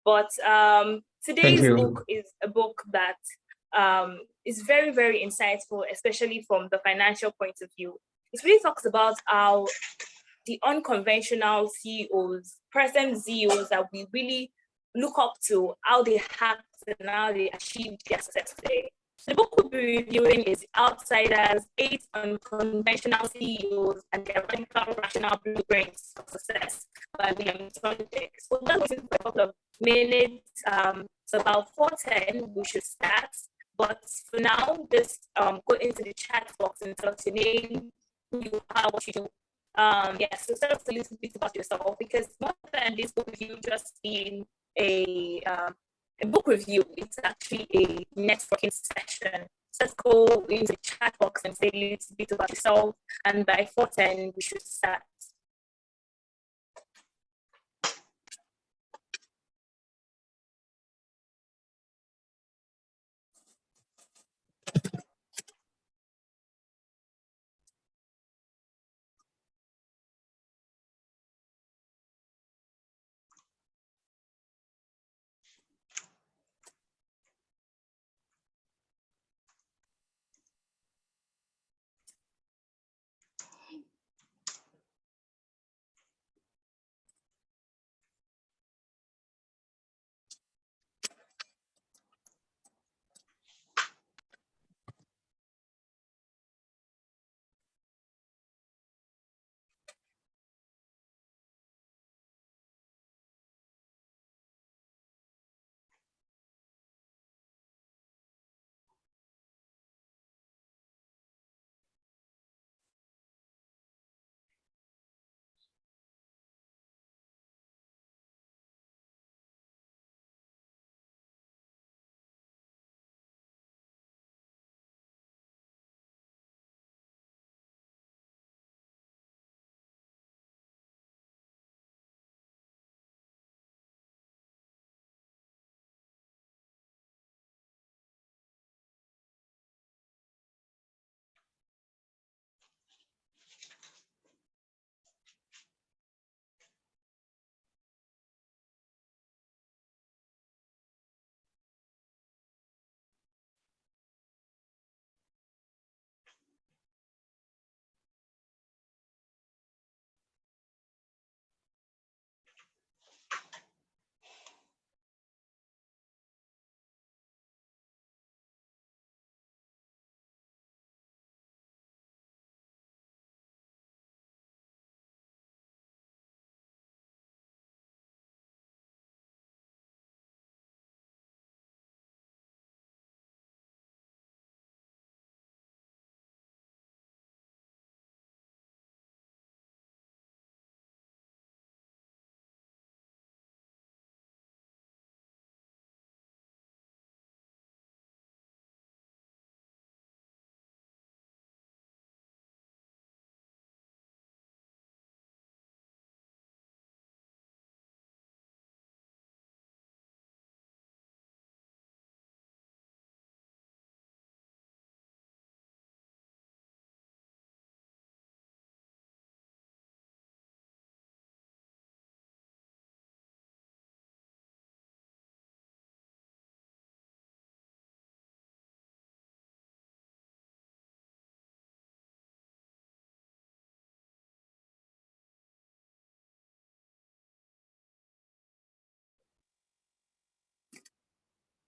But Thank today's you. book is a book that is very, very insightful, especially from the financial point of view. It really talks about how the unconventional CEOs, present CEOs that we really look up to, how they act and how they achieve their success today. So the book we'll be reviewing is Outsiders, 8 Unconventional CEOs and Their Radical Rational Blueprints for Success by William Thorndike. So we're going to for a couple of minutes. So about 4:10, we should start. But for now, just go into the chat box and tell us your name, who you are, what you do. Yes, so tell us a little bit about yourself, because more than this book review just being a book review, it's actually a networking session. So let's go into the chat box and say a little bit about yourself, and by 4:10 we should start.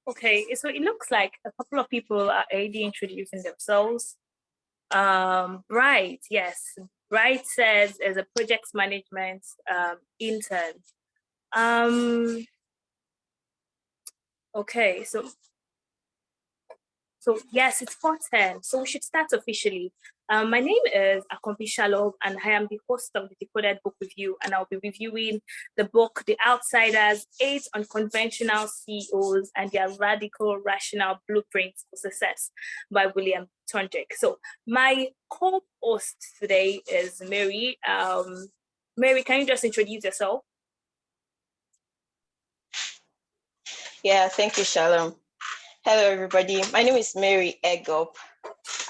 Okay, so it looks like a couple of people are already introducing themselves. Bright, yes. Bright says as a project management intern. Okay, so yes, it's 4:10, so we should start officially. My name is Akompi Shalom, and I am the host of the Decoded Book Review, and I'll be reviewing the book The Outsiders, 8 Unconventional CEOs and Their Radical Rational Blueprints for Success by William Thorndike. So my co-host today is Mary. Mary, can you just introduce yourself? Yeah, thank you, Shalom. Hello, everybody. My name is Mary Egop.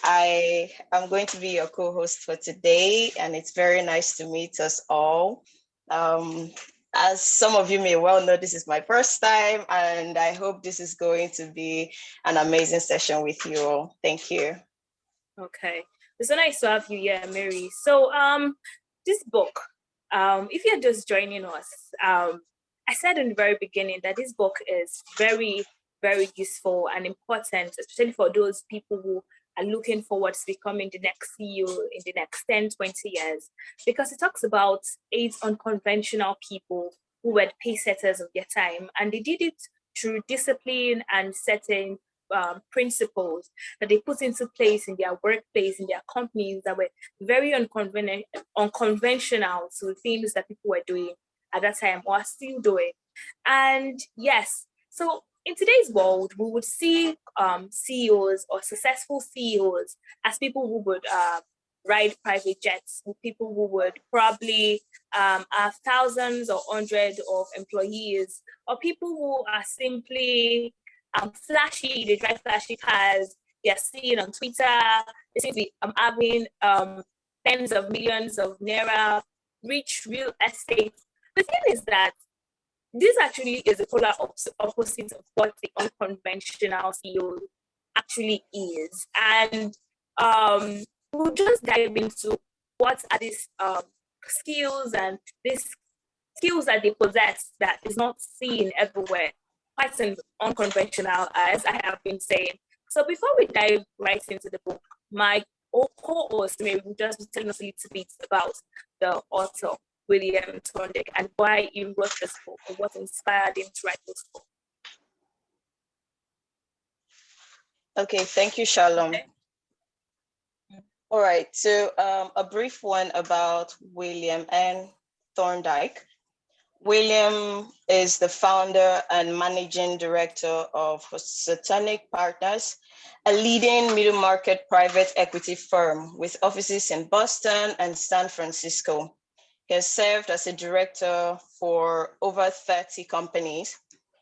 I am going to be your co-host for today, and it's very nice to meet us all. As some of you may well know, this is my first time, and I hope this is going to be an amazing session with you all. Thank you. Okay, it's so nice to have you here, Mary. So, this book, if you're just joining us, I said in the very beginning that this book is very, very useful and important, especially for those people who are looking forward to becoming the next CEO in the next 10, 20 years, because it talks about 8 unconventional people who were the pace setters of their time, and they did it through discipline and certain principles that they put into place in their workplace, in their companies, that were very unconventional to things that people were doing at that time or are still doing. And yes, so in today's world, we would see CEOs or successful CEOs as people who would ride private jets, with people who would probably have thousands or hundreds of employees, or people who are simply flashy, they drive flashy cars, they're seen on Twitter, they seem to be having tens of millions of naira, rich real estate. The thing is that this actually is a polar opposite of what the unconventional CEO actually is. And we'll just dive into what are these skills and these skills that they possess that is not seen everywhere, quite unconventional, as I have been saying. So before we dive right into the book, my co-host maybe will just be telling us a little bit about the author, William Thorndike, and why he wrote this book, or what inspired him to write this book. Okay, thank you, Shalom. Okay. All right, so a brief one about William N. Thorndike. William is the founder and managing director of Satanic Partners, a leading middle market private equity firm with offices in Boston and San Francisco. He has served as a director for over 30 companies.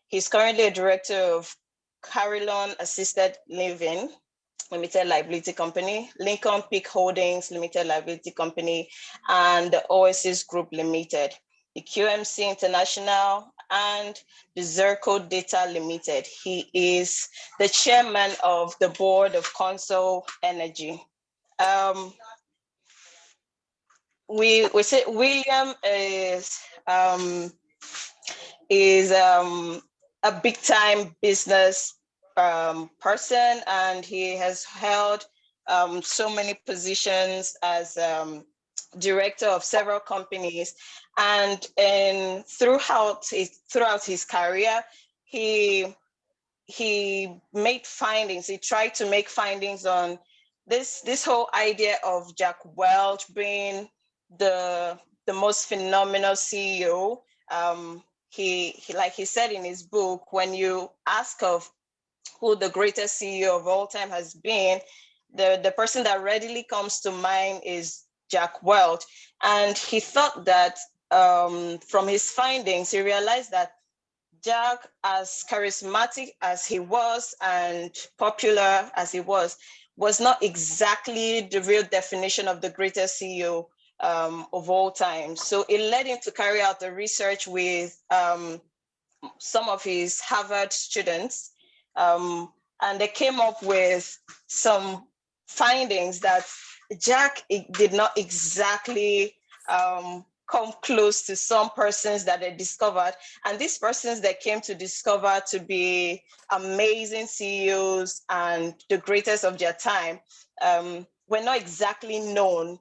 He's currently a director of Carillon Assisted Living Limited Liability Company, Lincoln Peak Holdings Limited Liability Company, and the Oasis Group Limited, the QMC International, and the Zerco Data Limited. He is the chairman of the board of Consol Energy. We say William is a big time business person, and he has held so many positions as director of several companies, and throughout his career, he made findings. He tried to make findings on this whole idea of Jack Welch being the most phenomenal CEO. He like he said in his book, when you ask of who the greatest CEO of all time has been, the person that readily comes to mind is Jack Welch. And he thought that from his findings, he realized that Jack, as charismatic as he was and popular as he was not exactly the real definition of the greatest CEO of all time. So it led him to carry out the research with some of his Harvard students, and they came up with some findings that Jack did not exactly come close to some persons that they discovered. And these persons they came to discover to be amazing CEOs and the greatest of their time were not exactly known,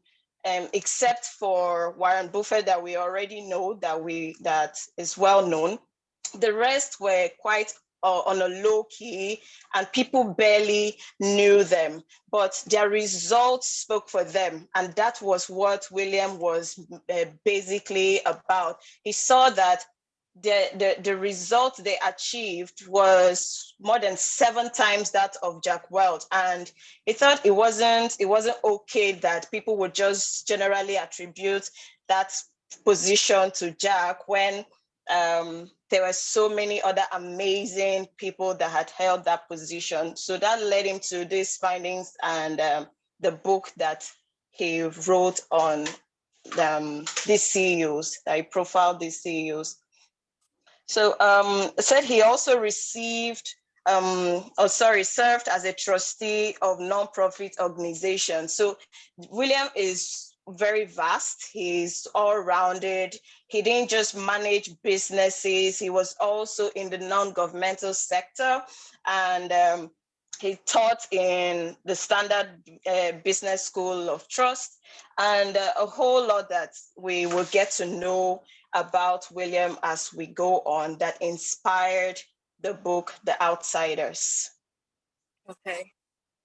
except for Warren Buffett, that we already know, that is well known. The rest were quite on a low key, and people barely knew them, but their results spoke for them. And that was what William was basically about. He saw that the result they achieved was more than 7 times that of Jack Welch. And he thought it wasn't okay that people would just generally attribute that position to Jack when there were so many other amazing people that had held that position. So that led him to these findings and the book that he wrote on these CEOs. I profiled these CEOs. So said he also received, served as a trustee of nonprofit organizations. So William is very vast. He's all-rounded. He didn't just manage businesses. He was also in the non-governmental sector, and he taught in the Standard Business School of Trust, and a whole lot that we will get to know about William as we go on that inspired the book, The Outsiders. Okay.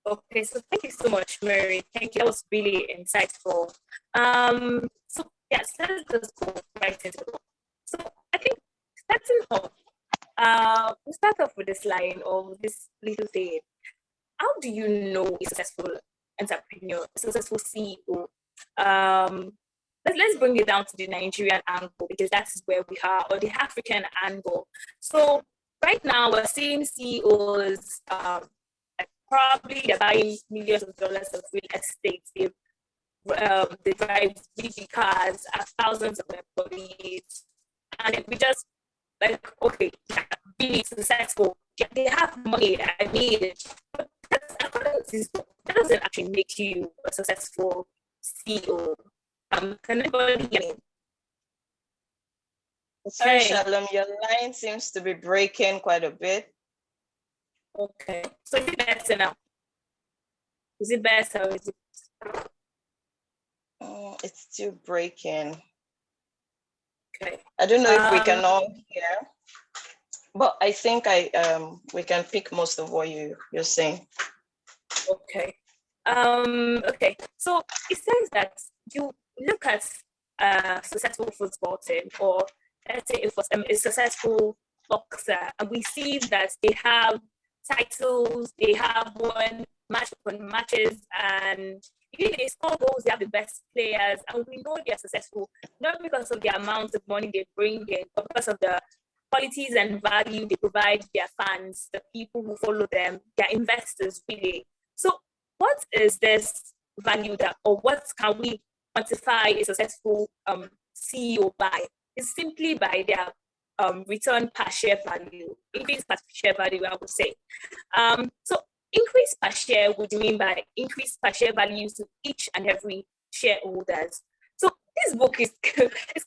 Okay, so thank you so much, Mary. Thank you. That was really insightful. So yes, let's just go right into the book. So I think starting off, we'll start off with this line or this little thing. How do you know a successful entrepreneur, a successful CEO? Let's bring it down to the Nigerian angle, because that's where we are, or the African angle. So right now we're seeing CEOs, probably they're buying millions of dollars of real estate. They drive big cars, have thousands of employees, and we just like, okay, really successful. They have money. I mean, but that doesn't actually make you a successful CEO. Can anybody hear me? Sorry, Shalom, your line seems to be breaking quite a bit. Okay, so is it better now? Is it better? Or is it? It's still breaking. Okay. I don't know if we can all hear, but I think we can pick most of what you're saying. Okay. Okay. So it says that you look at a successful football team, or let's say a successful boxer, and we see that they have titles, they have won match upon matches, and they score goals, they have the best players, and we know they are successful not because of the amount of money they bring in, but because of the qualities and value they provide their fans, the people who follow them, their investors, really. So what is this value that, or what can we quantify a successful CEO by? It's simply by their return per share value, increase per share value, I would say. So increase per share would mean by increase per share values to each and every shareholders. So this book is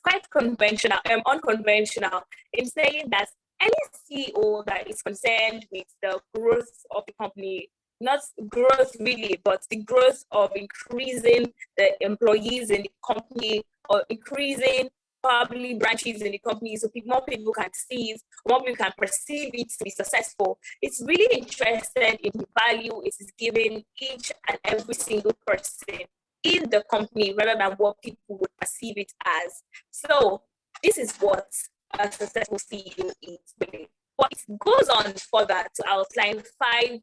quite conventional, unconventional in saying that any CEO that is concerned with the growth of the company, not growth really, but the growth of increasing the employees in the company, or increasing probably branches in the company, so more people can see it, more people can perceive it to be successful. It's really interested in the value it is giving each and every single person in the company, rather than what people would perceive it as. So this is what a successful CEO is really. But it goes on further to outline 5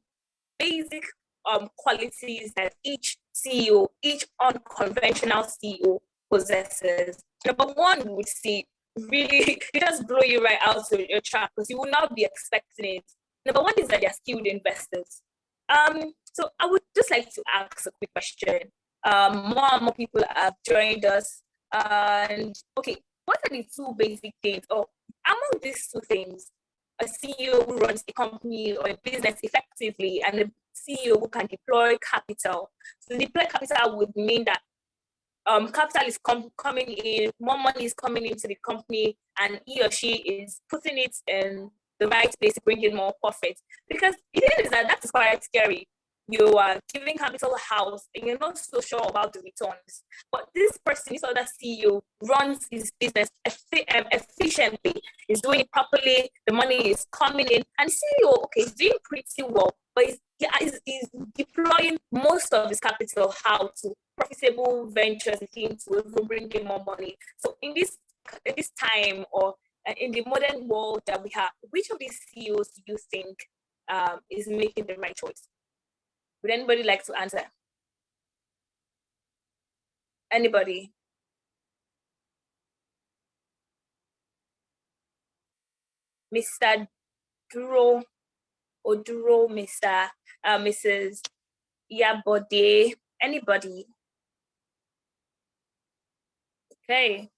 basic qualities that each CEO, each unconventional CEO possesses. Number 1, we would see, really, it just blow you right out of your track, because you will not be expecting it. Number 1 is that they're skilled investors. So I would just like to ask a quick question. More and more people have joined us, and okay, what are the 2 basic things, or among these 2 things, a CEO who runs a company or a business effectively, and a CEO who can deploy capital? So deploy capital would mean that capital is coming in, more money is coming into the company, and he or she is putting it in the right place to bring in more profit. Because the thing is that is quite scary. You are giving capital a house and you're not so sure about the returns. But this person, this other CEO, runs his business efficiently, is doing it properly, the money is coming in, and CEO, okay, is doing pretty well, but he's deploying most of his capital how to profitable ventures to even bring in more money. So in this time, or in the modern world that we have, which of these CEOs do you think is making the right choice? Would anybody like to answer? Anybody? Mr. Duro, Mr. Mrs. Yabode, anybody? Okay.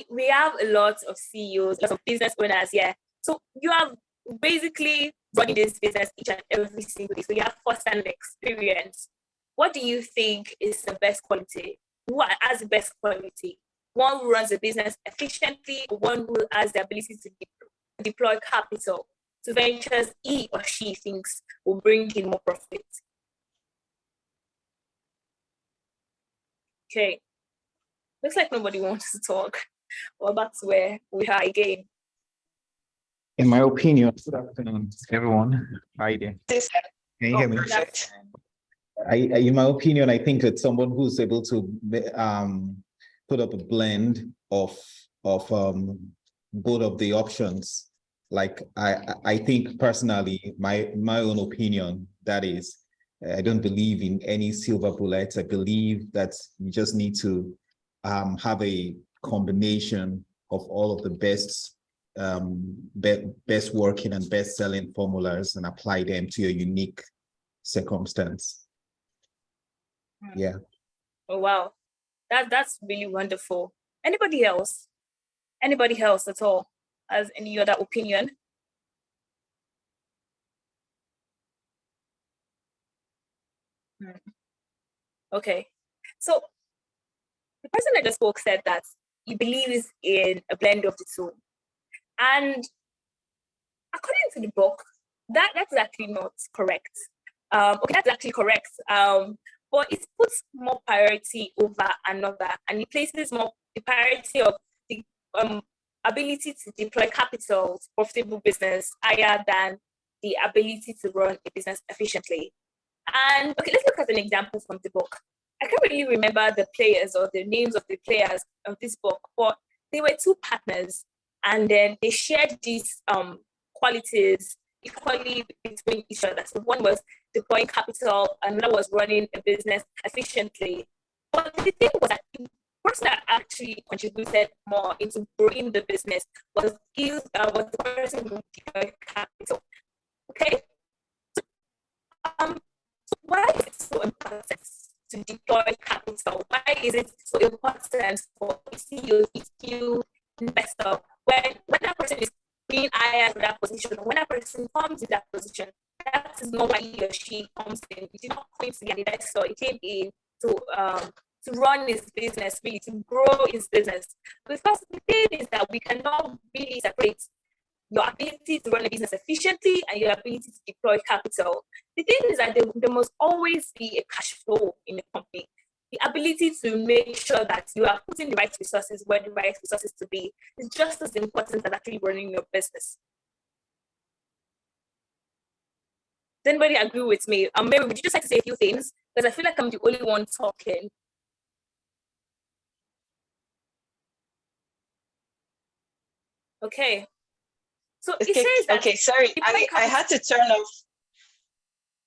We have a lot of CEOs, lots of business owners here. So you have basically running this business each and every single day. So you have first-hand experience. What do you think is the best quality? Who has the best quality? One who runs a business efficiently, or one who has the ability to deploy capital to ventures he or she thinks will bring in more profit. Okay. Looks like nobody wants to talk. Well, that's where we are again. In my opinion, good afternoon, everyone. Hi there. Can you hear me? Perfect. In my opinion, I think it's someone who's able to put up a blend of both of the options. Like I think personally, my own opinion, that is, I don't believe in any silver bullets. I believe that you just need to have a combination of all of the best working and best selling formulas and apply them to your unique circumstance. Yeah. Oh wow, that's really wonderful. Anybody else? Anybody else at all has any other opinion? Okay, so the person that just spoke said that he believes in a blend of the two, and according to the book, that's actually not correct. Okay, that's actually correct. But it puts more priority over another, and it places more the priority of the ability to deploy capital to profitable business higher than the ability to run a business efficiently. And okay, let's look at an example from the book. I can't really remember the players or the names of the players of this book, but they were two partners, and then they shared these qualities equally between each other. So one was deploying capital, another was running a business efficiently. But the thing was that the person that actually contributed more into growing the business was the person who deployed capital. Okay. So why is it so important to deploy capital? Why is it so important for a CEO, EQ investor, when that person is being hired for that position, or when that person comes in that position, that is not why he or she comes in. He did not come to be an investor. He came in to run his business, really to grow his business. Because the thing is that we cannot really separate your ability to run a business efficiently and your ability to deploy capital. The thing is that there must always be a cash flow in the company. The ability to make sure that you are putting the right resources where the right resources to be is just as important as actually running your business. Does anybody agree with me? Mary, would you just like to say a few things? Because I feel like I'm the only one talking. Okay. So it says that. Okay, sorry, I had to turn off.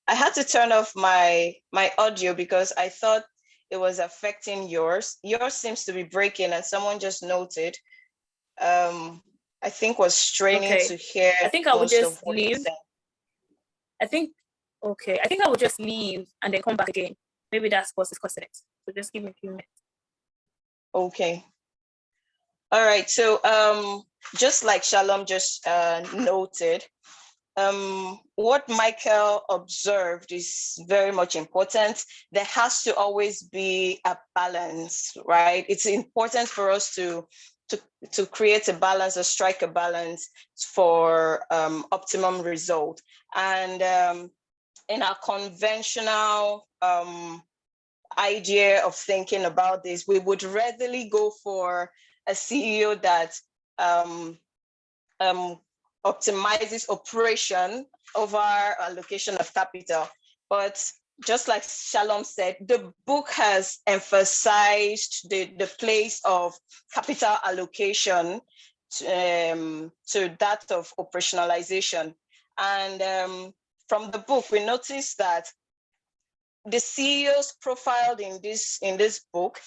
I had to turn off my audio because I thought it was affecting yours. Yours seems to be breaking, and someone just noted. I think was straining to hear. I think I would just leave. I think I would just leave and then come back again. Maybe that's what's causing it. So just give me a few minutes. Okay. All right. So just like Shalom just noted, what Michael observed is very much important. There has to always be a balance, right? It's important for us to create a balance or strike a balance for optimum result. And in our conventional idea of thinking about this, we would readily go for a CEO that optimizes operation over allocation of capital. But just like Shalom said, the book has emphasized the place of capital allocation to that of operationalization. And from the book, we noticed that the CEOs profiled in this book,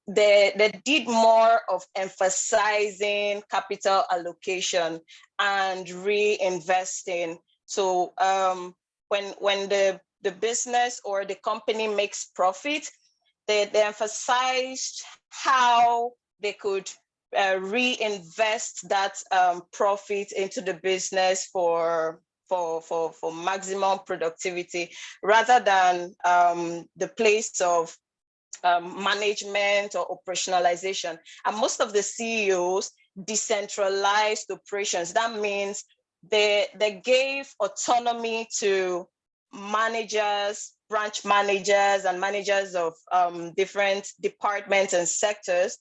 they did more of emphasizing capital allocation and reinvesting. So when the the business or the company makes profit, they emphasized how they could reinvest that profit into the business for maximum productivity, rather than the place of management or operationalization. And most of the CEOs decentralized operations. That means they gave autonomy to managers, branch managers, and managers of different departments and sectors,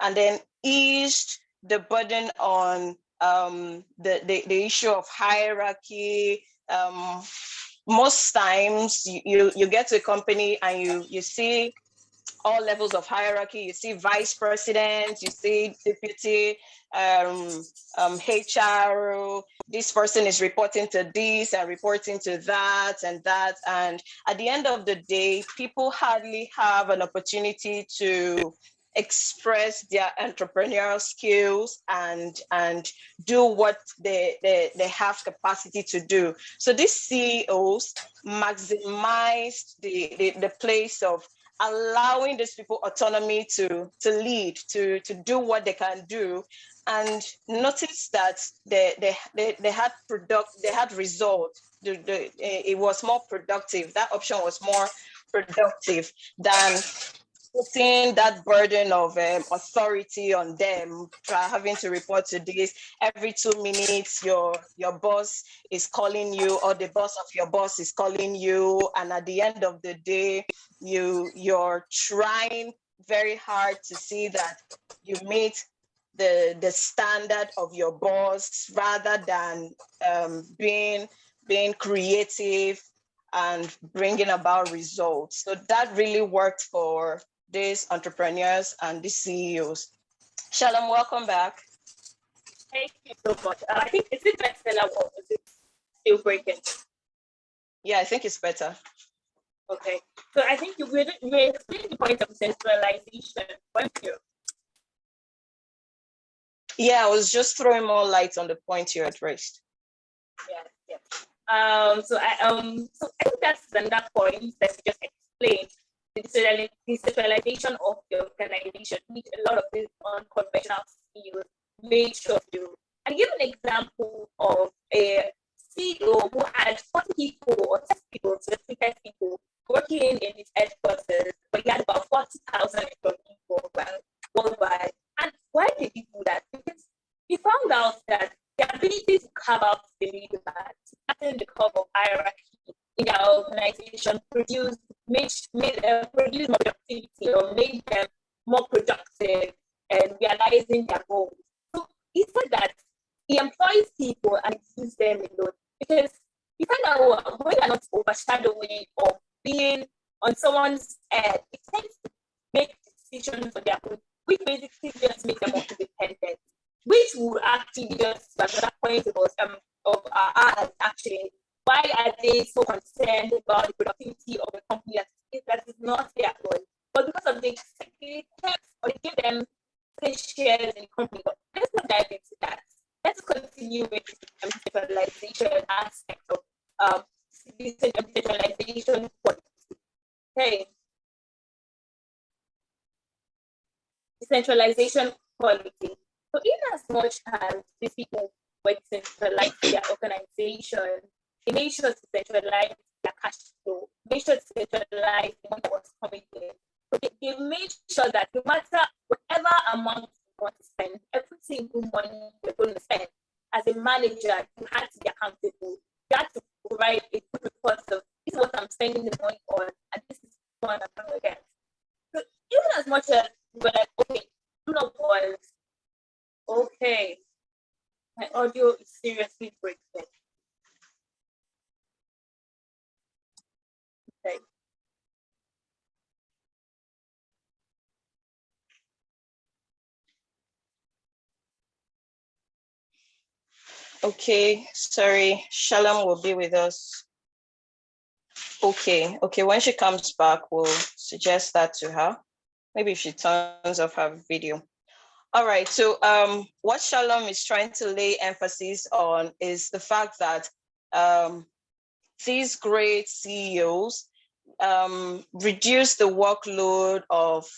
and then eased the burden on the issue of hierarchy. Most times you get to a company and you see all levels of hierarchy. You see vice president, you see deputy, HR, this person is reporting to this and reporting to that and that. And at the end of the day, people hardly have an opportunity to express their entrepreneurial skills and do what they have capacity to do. So these CEOs maximized the place of allowing these people autonomy to lead, to do what they can do, and notice that they had result. It was more productive. That option was more productive than putting that burden of authority on them, having to report to this every 2 minutes. Your boss is calling you, or the boss of your boss is calling you, and at the end of the day, you're trying very hard to see that you meet the standard of your boss, rather than being creative and bringing about results. So that really worked for these entrepreneurs and these CEOs. Shalom, welcome back. Thank you so much. I think, is it better now or is it still breaking? Yeah, I think it's better. Okay. So I think you explained the point of centralization. Thank you. Yeah, I was just throwing more light on the point you addressed. Yeah. So I think that's another point that you just explained. The decentralization of the organization, which a lot of these unconventional CEOs made sure to. I give an example of a CEO who had 40 people or 10 people, 10 people working in his headquarters, but he had about 40,000 employees worldwide. And why did he do that? Because he found out that the ability to carve out the leader, to pattern the curve of hierarchy in their organization, produced more productivity, or made them more productive and realizing their goals. So he said that he employs people and uses them alone, because you find out when you're not overshadowing or being on someone's head, it tends to make decisions for their own, which basically just make them more independent, which will actually just another point of ours actually. Why are they so concerned about the productivity of a company that is not their own? But because of the executive or they give them shares in the company. But let's not dive into that. Let's continue with the decentralization aspect of decentralization policy. Okay. Decentralization policy. So in as much as these people were decentralized their organization, they made sure to centralize their cash flow, made sure to centralize the money that was coming in. So they made sure that no matter whatever amount you want to spend, every single money you're going to spend, as a manager, you had to be accountable. You had to provide a good report of this is what I'm spending the money on, and this is what I'm going against. So even as much as we're like, okay, do not pause. Okay, my audio is seriously breaking. Okay. Okay, sorry, Shalom will be with us. Okay, when she comes back, we'll suggest that to her. Maybe if she turns off her video. All right, so what Shalom is trying to lay emphasis on is the fact that these great CEOs reduce the workload of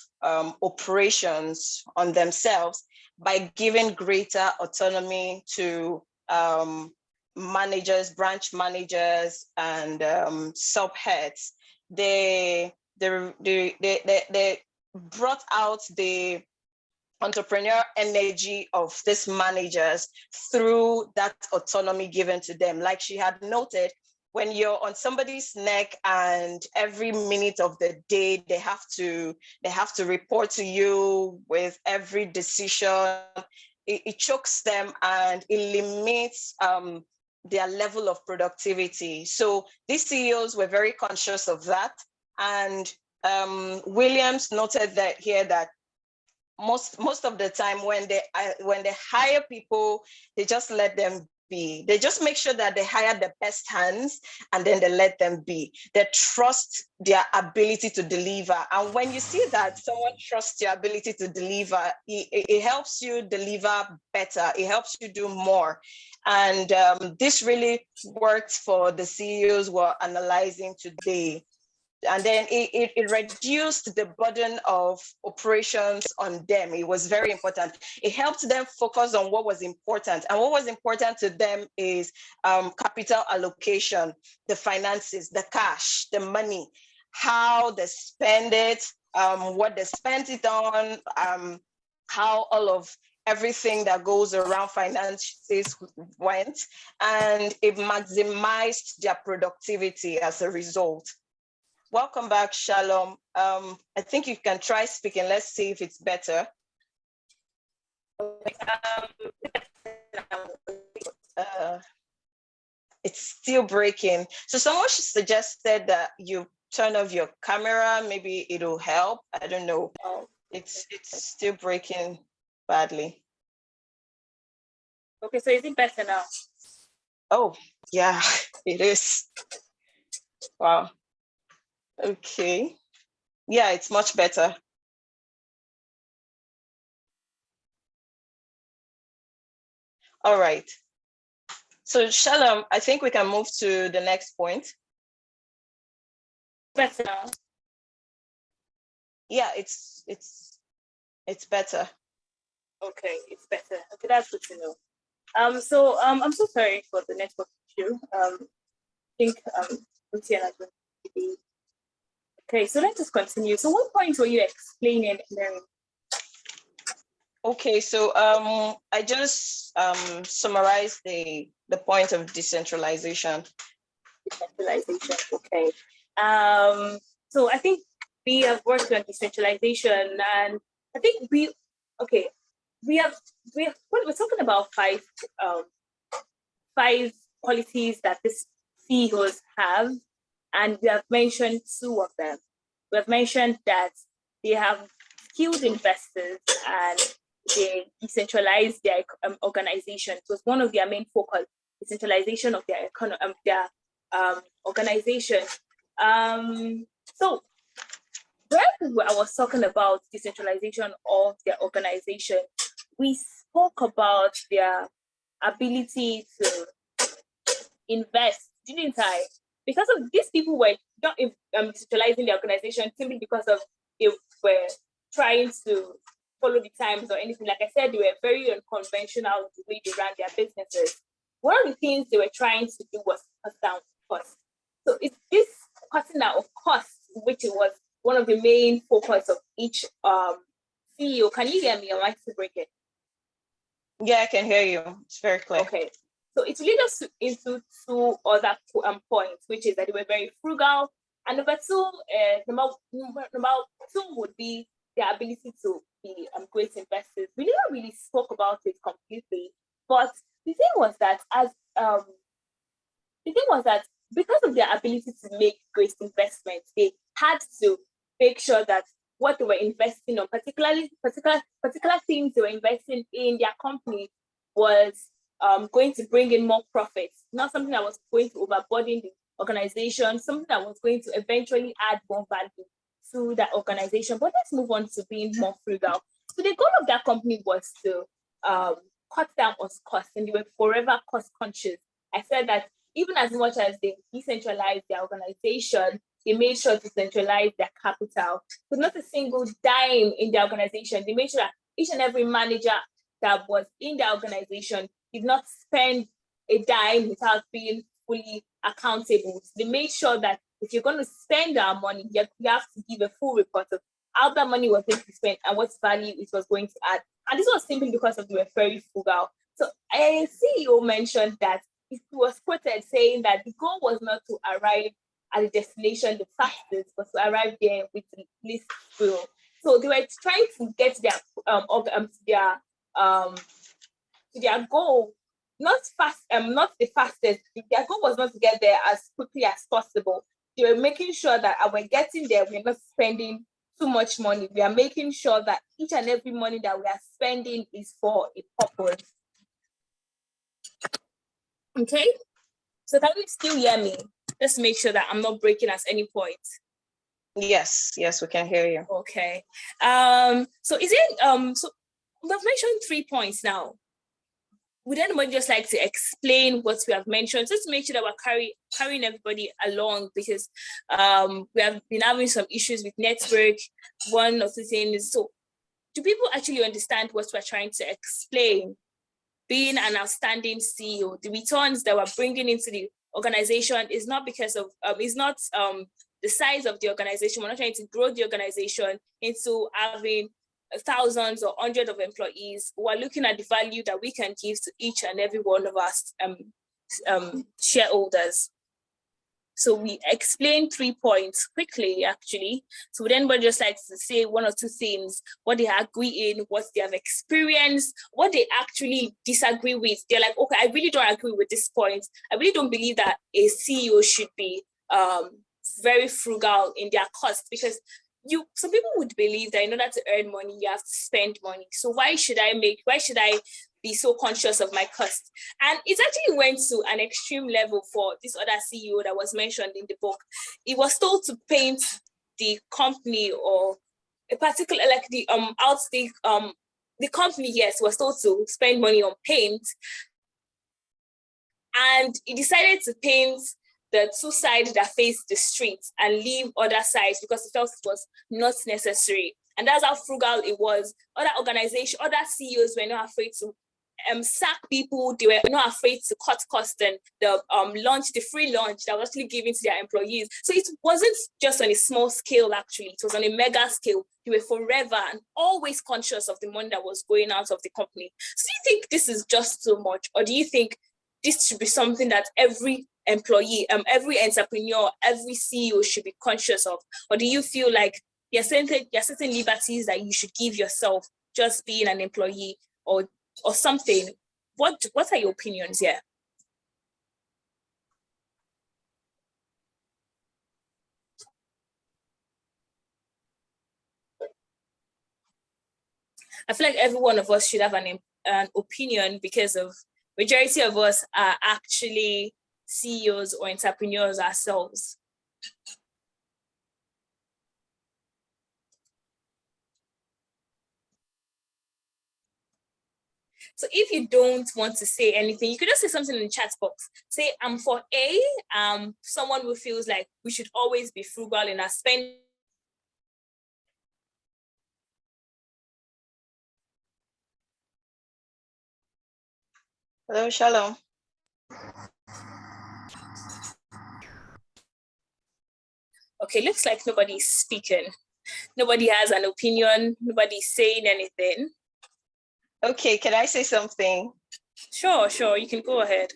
operations on themselves by giving greater autonomy to managers, branch managers, and subheads. They brought out the entrepreneur energy of these managers through that autonomy given to them. Like she had noted, when you're on somebody's neck and every minute of the day they have to report to you with every decision, it chokes them and it limits their level of productivity. So these CEOs were very conscious of that. And Williams noted that here that most of the time when they hire people, they just let them be. They just make sure that they hire the best hands and then they let them be. They trust their ability to deliver. And when you see that someone trusts your ability to deliver, it helps you deliver better. It helps you do more. And this really worked for the CEOs we're analyzing today. And then it reduced the burden of operations on them. It was very important. It helped them focus on what was important. And what was important to them is capital allocation, the finances, the cash, the money, how they spend it, what they spent it on, how all of everything that goes around finances went, and it maximized their productivity as a result. Welcome back, Shalom. I think you can try speaking. Let's see if it's better. It's still breaking. So someone suggested that you turn off your camera. Maybe it'll help. I don't know. It's still breaking badly. Okay, so is it better now? Oh, yeah, it is. Wow. Okay. Yeah, it's much better. All right. So Shalom, I think we can move to the next point. Better now. Yeah, it's better. Okay, it's better. Okay, that's good to know. I'm so sorry for the network issue. I think Luciana. Okay, so let's just continue. So what point were you explaining, Mary? Okay, so I just summarized the point of decentralization. Decentralization, okay. So I think we have worked on decentralization, and I think we're talking about five qualities that these CEOs have, and we have mentioned two of them. We have mentioned that they have skilled investors and they decentralize their organization. So it's one of their main focus, decentralization of their organization. So when I was talking about decentralization of their organization, we spoke about their ability to invest, didn't I? Because of these people were not decentralizing the organization simply because of they were trying to follow the times or anything. Like I said, they were very unconventional the way they ran their businesses. One of the things they were trying to do was cut down costs. So it's this cutting down of costs, which was one of the main focus of each CEO. Can you hear me? I'd like to break it. Yeah, I can hear you. It's very clear. Okay. So it leads us into two other points, which is that they were very frugal. And number two would be their ability to be great investors. We never really spoke about it completely, but the thing was that because of their ability to make great investments, they had to make sure that what they were investing on, particular things they were investing in their company, was going to bring in more profits, not something that was going to overburden the organization, something that was going to eventually add more value to that organization. But let's move on to being more frugal. So the goal of that company was to cut down on costs, and they were forever cost conscious. I said that even as much as they decentralized their organization, they made sure to centralize their capital. So not a single dime in the organization. They made sure that each and every manager that was in the organization did not spend a dime without being fully accountable. So they made sure that if you're going to spend our money, you have to give a full report of how that money was going to be spent and what value it was going to add. And this was simply because of they were very frugal. So a CEO mentioned that it was quoted saying that the goal was not to arrive at the destination the fastest, but to arrive there with the least fuel. So they were trying to get their goal, not the fastest. Their goal was not to get there as quickly as possible. They were making sure that when getting there, we're not spending too much money. We are making sure that each and every money that we are spending is for a purpose. Okay, so can you still hear me? Just make sure that I'm not breaking at any point. Yes, we can hear you. Okay. So is it so we've mentioned 3 points now. Would anyone just like to explain what we have mentioned, just to make sure that we're carrying everybody along, because we have been having some issues with network, one of the things. So do people actually understand what we're trying to explain? Being an outstanding CEO, the returns that we're bringing into the organization is not because of the size of the organization. We're not trying to grow the organization into having thousands or hundreds of employees. We're looking at the value that we can give to each and every one of us shareholders. So we explained 3 points quickly, actually. So would anybody just like to say 1 or 2 things, what they agree in, what they have experienced, what they actually disagree with? They're like, okay, I really don't agree with this point. I really don't believe that a CEO should be very frugal in their cost, because some people would believe that in order to earn money, you have to spend money. So why should I be so conscious of my cost? And it actually went to an extreme level for this other CEO that was mentioned in the book. He was told to paint the company, or a particular, like the company, yes, was told to spend money on paint. And he decided to paint the 2 sides that face the street and leave other sides because he felt it was not necessary. And that's how frugal it was. Other CEOs were not afraid to sack people. They were not afraid to cut costs, and the free lunch that was actually given to their employees. So it wasn't just on a small scale, actually. It was on a mega scale. They were forever and always conscious of the money that was going out of the company. So do you think this is just too much? Or do you think this should be something that every employee, every entrepreneur, every CEO should be conscious of? Or do you feel like there are certain liberties that you should give yourself just being an employee or something? What are your opinions here? I feel like every one of us should have an opinion, because of majority of us are actually CEOs or entrepreneurs ourselves. So if you don't want to say anything, you could just say something in the chat box. Say, I'm for A, someone who feels like we should always be frugal in our spending. Hello, Shalom. Okay, looks like nobody's speaking. Nobody has an opinion. Nobody's saying anything. Okay, can I say something? Sure, you can go ahead.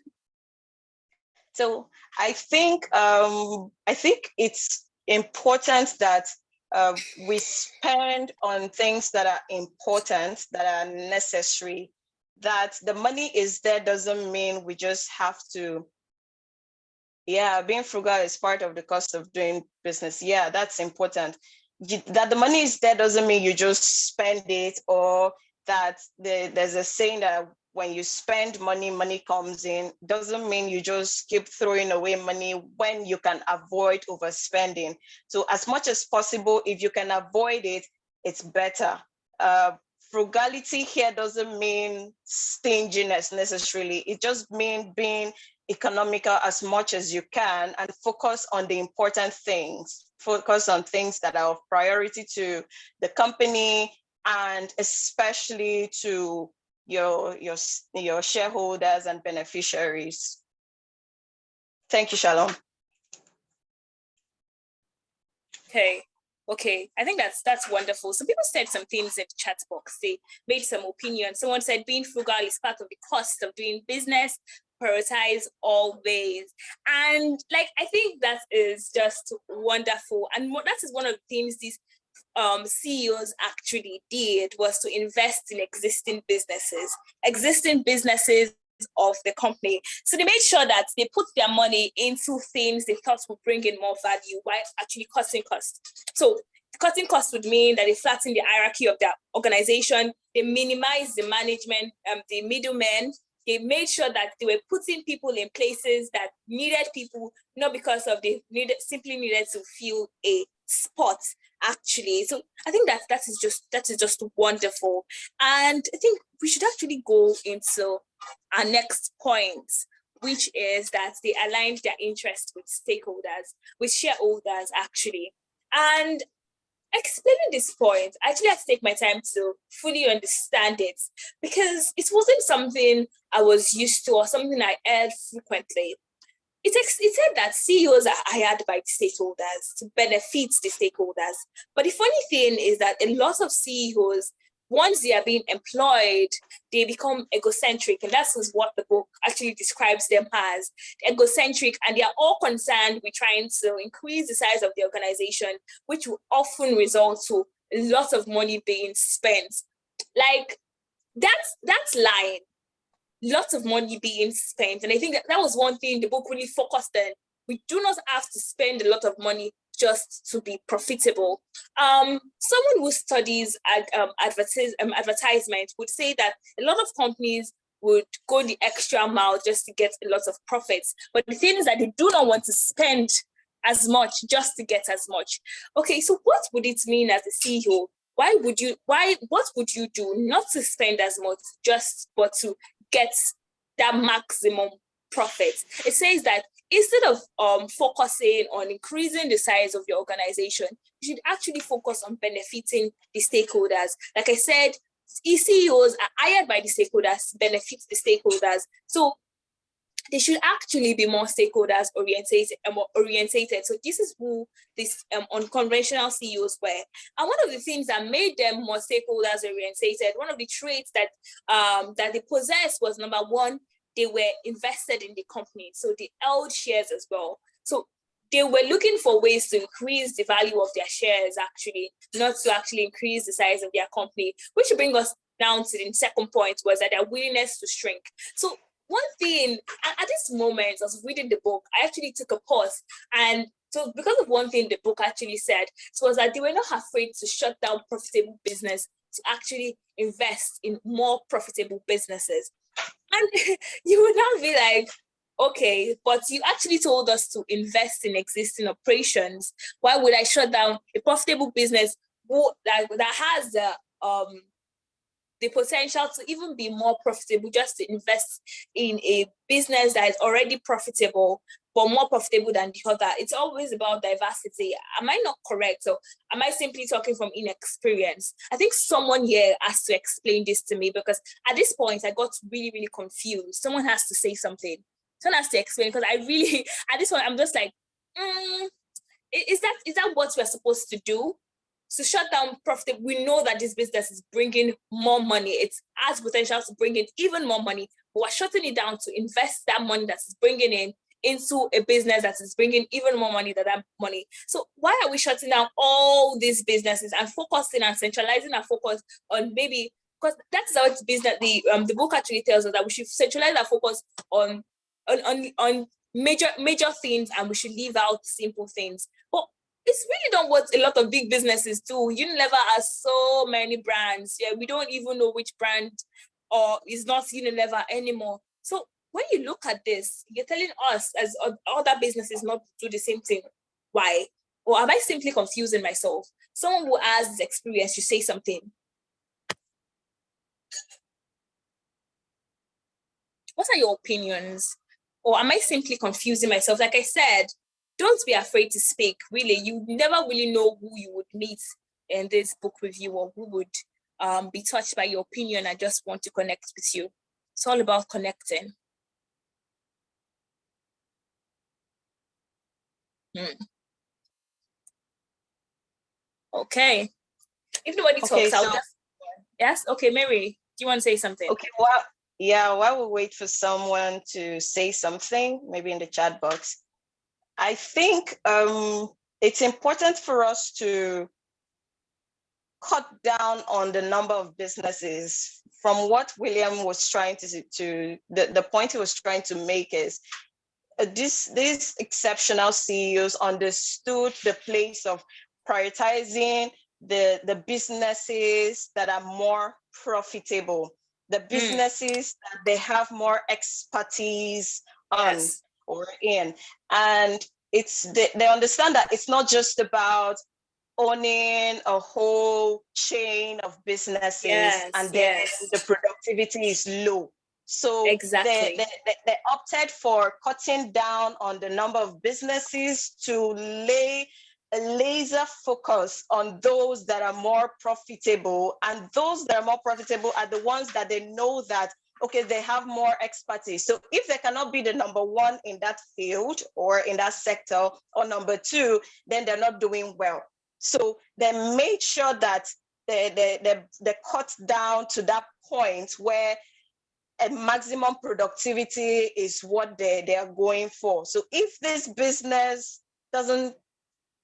So I think it's important that we spend on things that are important, that are necessary. That the money is there doesn't mean we just have to. Yeah, being frugal is part of the cost of doing business. Yeah, that's important. That the money is there doesn't mean you just spend it, or that there's a saying that when you spend money, money comes in. Doesn't mean you just keep throwing away money when you can avoid overspending. So as much as possible, if you can avoid it, it's better. Frugality here doesn't mean stinginess necessarily. It just means being economical as much as you can and focus on the important things, focus on things that are of priority to the company and especially to your shareholders and beneficiaries. Thank you, Shalom. Okay, I think that's wonderful. So people said some things in the chat box. They made some opinions. Someone said being frugal is part of the cost of doing business. Prioritize always. And like, I think that is just wonderful. And that is one of the things these CEOs actually did, was to invest in existing businesses of the company. So they made sure that they put their money into things they thought would bring in more value while actually cutting costs. So cutting costs would mean that they flatten the hierarchy of their organization, they minimize the management, the middlemen. They made sure that they were putting people in places that needed people, not because of simply needed to fill a spot, actually. So I think that is just wonderful. And I think we should actually go into our next point, which is that they aligned their interests with stakeholders, with shareholders, actually. And explaining this point, I actually had to take my time to fully understand it, because it wasn't something I was used to or something I heard frequently. It said that CEOs are hired by the stakeholders to benefit the stakeholders. But the funny thing is that a lot of CEOs, once they are being employed, they become egocentric. And that's what the book actually describes them as, egocentric. And they are all concerned with trying to increase the size of the organization, which will often result to a lot of money being spent. Like, that's lying. Lots of money being spent. And I think that was one thing the book really focused on. We do not have to spend a lot of money just to be profitable. Someone who studies advertisement would say that a lot of companies would go the extra mile just to get a lot of profits. But the thing is that they do not want to spend as much just to get as much. Okay, so what would it mean as a CEO? What would you do not to spend as much, but to get that maximum profit? It says that instead of focusing on increasing the size of your organization, you should actually focus on benefiting the stakeholders. Like I said, CEOs are hired by the stakeholders to benefit the stakeholders. So they should actually be more stakeholders orientated. So this is who these unconventional CEOs were. And one of the things that made them more stakeholders orientated, one of the traits that they possessed was, number one, they were invested in the company. So they held shares as well. So they were looking for ways to increase the value of their shares, actually, not to actually increase the size of their company, which will bring us down to the second point, was that their willingness to shrink. So one thing, at this moment, I was reading the book, I actually took a pause. And so because of one thing the book actually said, so was that they were not afraid to shut down profitable business to actually invest in more profitable businesses. And you would now be like, okay, but you actually told us to invest in existing operations. Why would I shut down a profitable business that has the potential to even be more profitable, just to invest in a business that is already profitable, but more profitable than the other? It's always about diversity. Am I not correct? So am I simply talking from inexperience? I think someone here has to explain this to me, because at this point I got really, really confused. Someone has to say something. Someone has to explain, because I really, at this point, I'm just like, is that what we're supposed to do? To shut down profit? We know that this business is bringing more money. It has potential to bring in even more money, but we're shutting it down to invest that money that is bringing in into a business that is bringing even more money than that money. So why are we shutting down all these businesses and focusing and centralizing our focus on maybe, because that's how it's business. The book actually tells us that we should centralize our focus on major things, and we should leave out simple things. But it's really not what a lot of big businesses do. Unilever has so many brands. Yeah, we don't even know which brand or is not Unilever anymore. So when you look at this, you're telling us as other businesses not to do the same thing. Why? Or am I simply confusing myself? Someone who has this experience should say something. What are your opinions Or am I simply confusing myself? Like I said, don't be afraid to speak. Really, you never really know who you would meet in this book review, or who would be touched by your opinion and just want to connect with you. It's all about connecting. Okay. If nobody talks, I'll just... Yes? Okay, Mary, do you want to say something? Okay, well, yeah, while we wait for someone to say something, maybe in the chat box, I think it's important for us to cut down on the number of businesses. From what William was trying the point he was trying to make is these exceptional CEOs understood the place of prioritizing the businesses that are more profitable, the businesses that they have more expertise on or in. And they understand that it's not just about owning a whole chain of businesses and then the productivity is low. So exactly. they opted for cutting down on the number of businesses to lay a laser focus on those that are more profitable. And those that are more profitable are the ones that they know that, okay, they have more expertise. So if they cannot be the number one in that field or in that sector, or number two, then they're not doing well. So they made sure that they cut down to that point where a maximum productivity is what they are going for. So if this business doesn't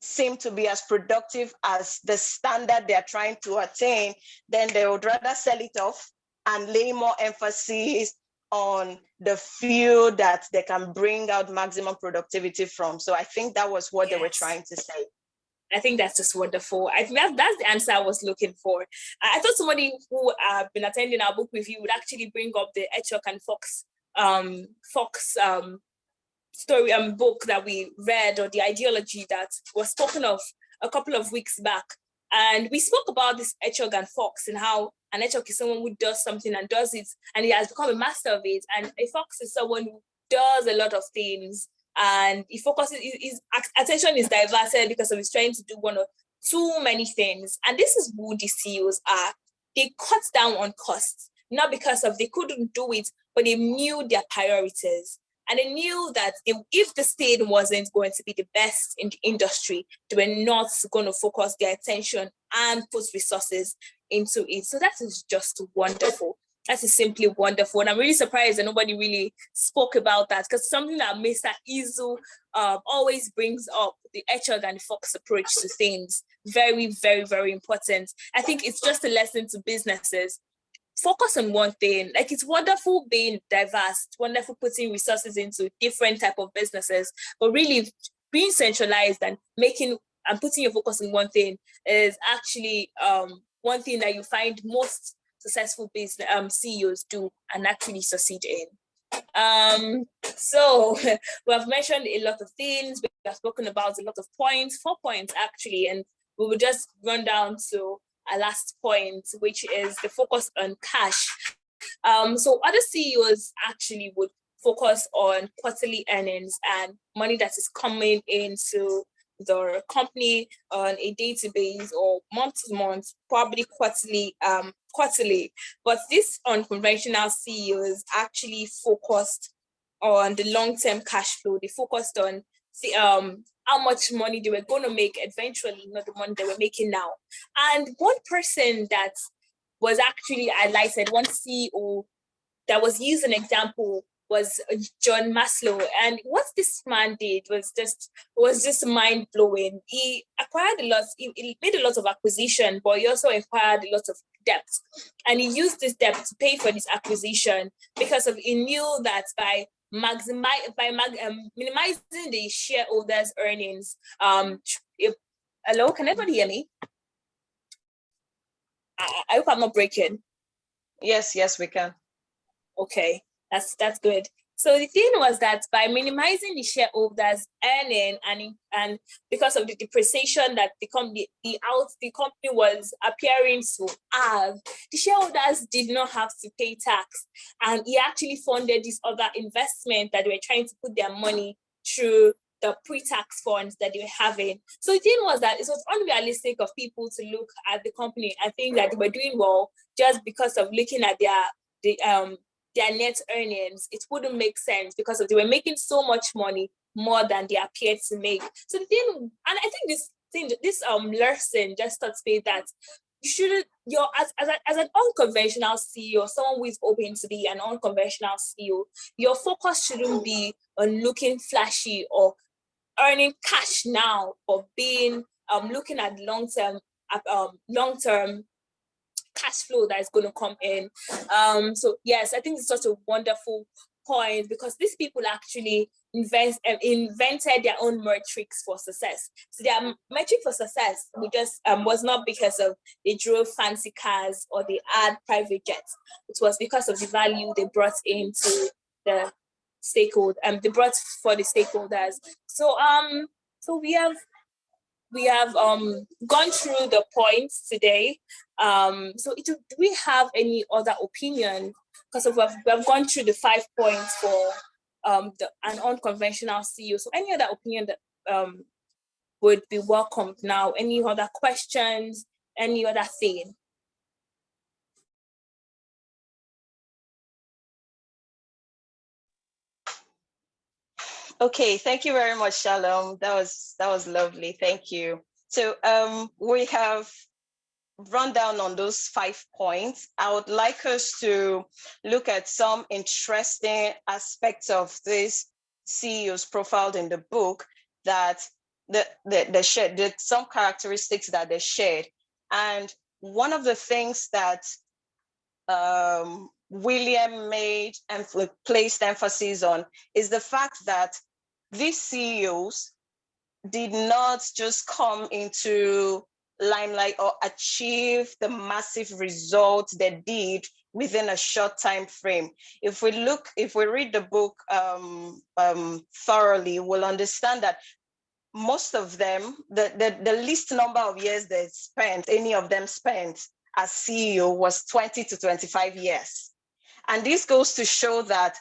seem to be as productive as the standard they're trying to attain, then they would rather sell it off and lay more emphasis on the few that they can bring out maximum productivity from. So I think that was what they were trying to say. I think that's just wonderful. I think that's the answer I was looking for. I thought somebody who been attending our book review would actually bring up the Etchok and Fox story book that we read, or the ideology that was spoken of a couple of weeks back. And we spoke about this Etchok and Fox, and how an Etchok is someone who does something and does it, and he has become a master of it. And a Fox is someone who does a lot of things, and he focuses, his attention is diverted because of he's trying to do one or too many things. And this is who the CEOs are. They cut down on costs, not because of they couldn't do it, but they knew their priorities. And they knew that if the state wasn't going to be the best in the industry, they were not going to focus their attention and put resources into it. So that is just wonderful. That is simply wonderful. And I'm really surprised that nobody really spoke about that, because something that Mr. Izu always brings up, the Etchok and Fox approach to things. Very, very, very important. I think it's just a lesson to businesses. Focus on one thing. Like, it's wonderful being diverse, it's wonderful putting resources into different type of businesses, but really being centralized and putting your focus on one thing is actually one thing that you find most successful business CEOs do and actually succeed in. So we have mentioned a lot of things. We have spoken about a lot of points, 4 points actually, and we will just run down to our last point, which is the focus on cash. So other CEOs actually would focus on quarterly earnings and money that is coming into the company on a database or month to month, probably quarterly. But this unconventional CEOs actually focused on the long-term cash flow. They focused on how much money they were going to make eventually, not the money they were making now. And one person that was actually highlighted, one CEO that was used an example, was John Maslow. And what this man did was just mind-blowing. He acquired a lot, he made a lot of acquisition, but he also acquired a lot of debt. And he used this debt to pay for this acquisition because he knew that by minimizing the shareholders' earnings. Hello, can everybody hear me? I hope I'm not breaking. Yes, we can. Okay, that's good. So the thing was that by minimizing the shareholders' earning and because of the depreciation that the company was appearing to have, the shareholders did not have to pay tax, and he actually funded this other investment that they were trying to put their money through the pre-tax funds that they were having. So the thing was that it was unrealistic of people to look at the company and think that they were doing well just because of looking at their net earnings. It wouldn't make sense because they were making so much money more than they appeared to make. So the thing, and I think this lesson just taught me that you shouldn't, as an unconventional CEO, someone who is open to be an unconventional CEO, your focus shouldn't be on looking flashy or earning cash now, or being looking at long-term cash flow that is going to come in. So yes, I think it's such a wonderful point, because these people actually invented their own metrics for success. So their metric for success was not because of they drove fancy cars or they had private jets. It was because of the value they brought into the they brought for the stakeholders. So we have gone through the points today. So do we have any other opinion? Because we've gone through the 5 points for an unconventional CEO. So any other opinion that would be welcomed now? Any other questions? Any other thing? Okay, thank you very much, Shalom. That was lovely. Thank you. So we have run down on those 5 points. I would like us to look at some interesting aspects of this CEOs profiled in the book that they shared, some characteristics that they shared. And one of the things that William made and placed emphasis on is the fact that these CEOs did not just come into limelight or achieve the massive results they did within a short time frame. If we read the book thoroughly, we'll understand that most of them, the least number of years any of them spent as CEO was 20 to 25 years. And this goes to show that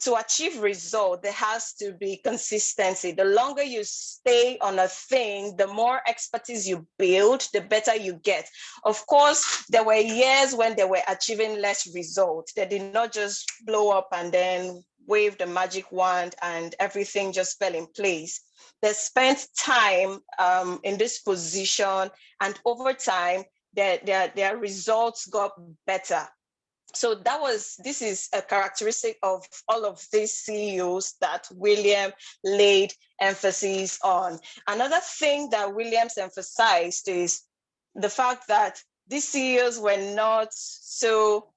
to achieve result, there has to be consistency. The longer you stay on a thing, the more expertise you build, the better you get. Of course, there were years when they were achieving less result. They did not just blow up and then wave the magic wand and everything just fell in place. They spent time in this position, and over time, their results got better. So this is a characteristic of all of these CEOs that William laid emphasis on. Another thing that Williams emphasized is the fact that these CEOs were not so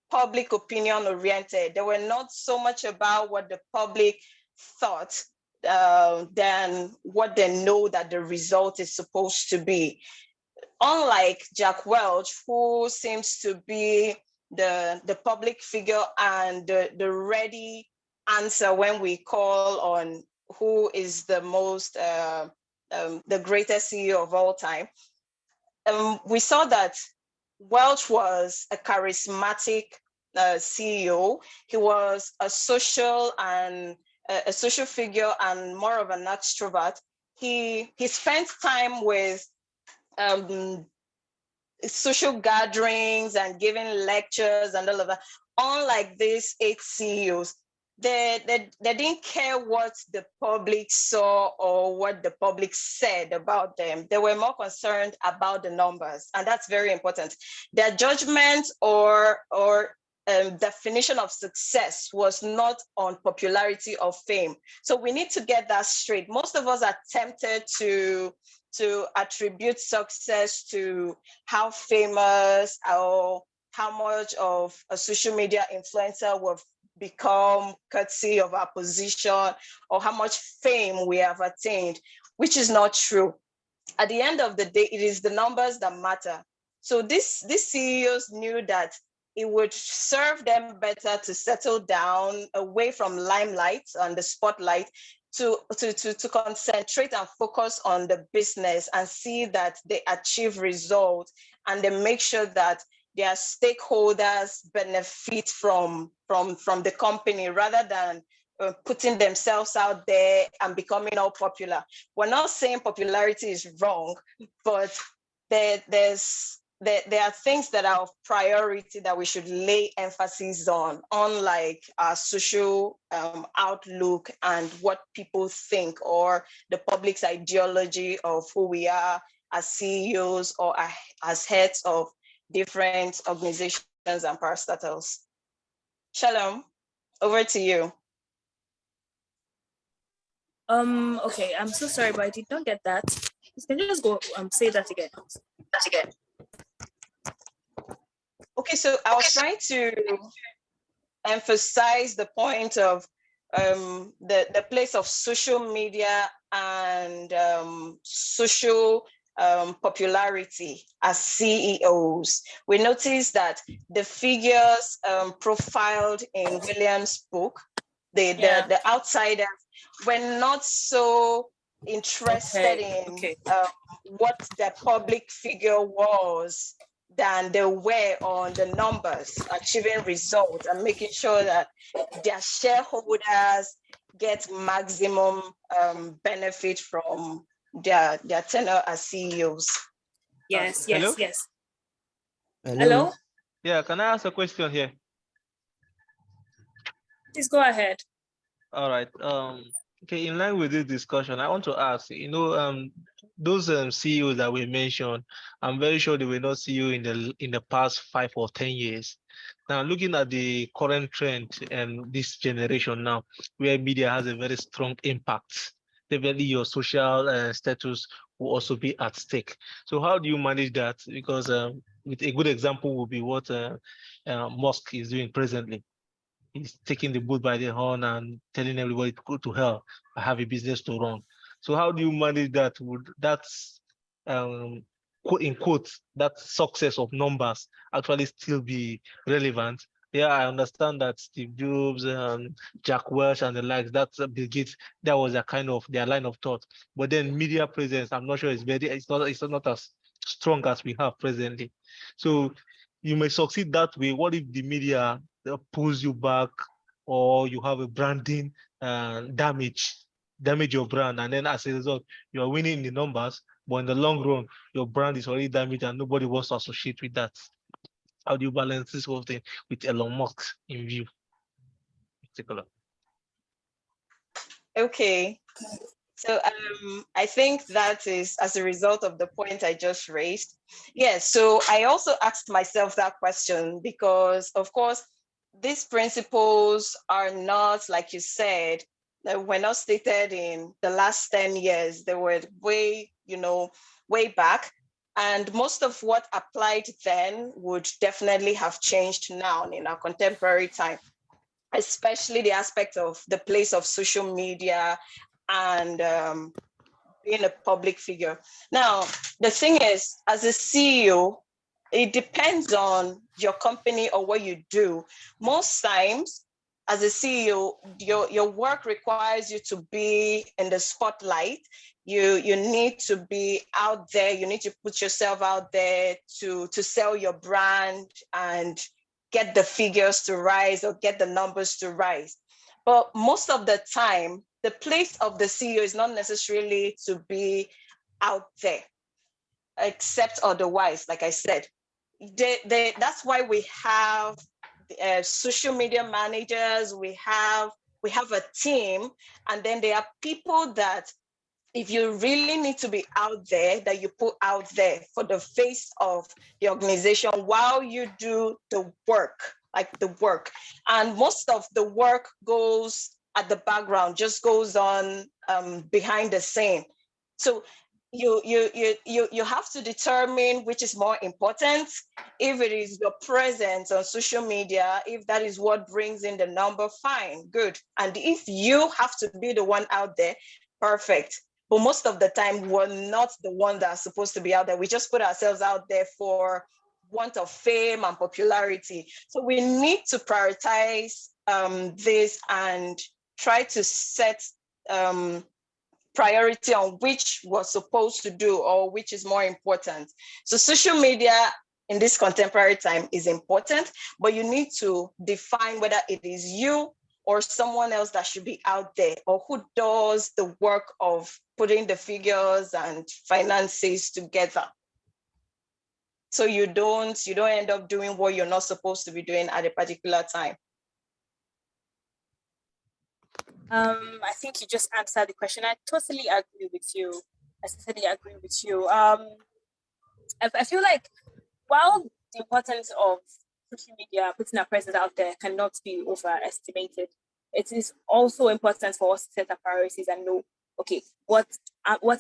public opinion oriented. They were not so much about what the public thought than what they know that the result is supposed to be. Unlike Jack Welch, who seems to be the public figure and the ready answer when we call on who is the most, the greatest CEO of all time, we saw that Welch was a charismatic CEO. He was a social figure and more of an extrovert. He spent time with social gatherings and giving lectures and all of that. Unlike these 8 CEOs, they didn't care what the public saw or what the public said about them. They were more concerned about the numbers, and that's very important. Their judgment or definition of success was not on popularity or fame. So we need to get that straight. Most of us are tempted to attribute success to how famous or how much of a social media influencer we've become courtesy of our position, or how much fame we have attained, which is not true. At the end of the day, it is the numbers that matter. So these CEOs knew that it would serve them better to settle down away from limelight and the spotlight to concentrate and focus on the business and see that they achieve results and they make sure that their stakeholders benefit from the company rather than putting themselves out there and becoming all popular. We're not saying popularity is wrong, but there are things that are of priority that we should lay emphasis on, unlike our social outlook and what people think or the public's ideology of who we are as CEOs or as heads of different organizations and parastatals. Shalom, over to you. Okay, I'm so sorry, but I did not get that. Can you just go say that again? Okay, so I was trying to emphasize the point of the place of social media and social popularity as CEOs. We noticed that the figures profiled in William's book, the outsiders, were not so interested in what the public figure was than they were on the numbers, achieving results and making sure that their shareholders get maximum benefit from their tenure as CEOs. Yes. Hello? Yes. Hello? Yeah, can I ask a question here? Please go ahead. All right. Okay, in line with this discussion, I want to ask, those CEOs that we mentioned, I'm very sure they were not CEO in the past 5 or 10 years. Now, looking at the current trend and this generation now, where media has a very strong impact, definitely your social status will also be at stake. So how do you manage that? Because with a good example would be what Musk is doing presently. He's taking the bull by the horn and telling everybody to go to hell. I have a business to run. So how do you manage that? Would that, quote in quotes, that success of numbers actually still be relevant? Yeah, I understand that Steve Jobs, Jack Welch, and the likes, that's Bill Gates, that was a kind of their line of thought. But then media presence, I'm not sure it's not as strong as we have presently. So you may succeed that way. What if the media pulls you back, or you have a branding damage your brand, and then as a result you are winning in the numbers, but in the long run your brand is already damaged and nobody wants to associate with that? How do you balance this whole thing with Elon Musk in view in particular? Okay, so I think that is as a result of the point I just raised. Yes, so I also asked myself that question because, of course, these principles are not, like you said, were not stated in the last 10 years. They were way back. And most of what applied then would definitely have changed now in our contemporary time, especially the aspect of the place of social media and being a public figure. Now, the thing is, as a CEO, it depends on your company or what you do. Most times, as a CEO, your work requires you to be in the spotlight. You need to be out there. You need to put yourself out there to sell your brand and get the figures to rise or get the numbers to rise. But most of the time, the place of the CEO is not necessarily to be out there, except otherwise, like I said. That's why we have social media managers, we have a team, and then there are people that if you really need to be out there, that you put out there for the face of the organization while you do the work, And most of the work goes at the background, just goes on behind the scene. So you have to determine which is more important. If it is your presence on social media, if that is what brings in the number, fine, good. And if you have to be the one out there, perfect. But most of the time, we're not the one that's supposed to be out there. We just put ourselves out there for want of fame and popularity. So we need to prioritize this and try to set priority on which we're supposed to do or which is more important. So social media in this contemporary time is important, but you need to define whether it is you or someone else that should be out there, or who does the work of putting the figures and finances together. So you don't end up doing what you're not supposed to be doing at a particular time. I think you just answered the question. I totally agree with you. I feel like while the importance of social media, putting our presence out there, cannot be overestimated, it is also important for us to set our priorities and know, okay, what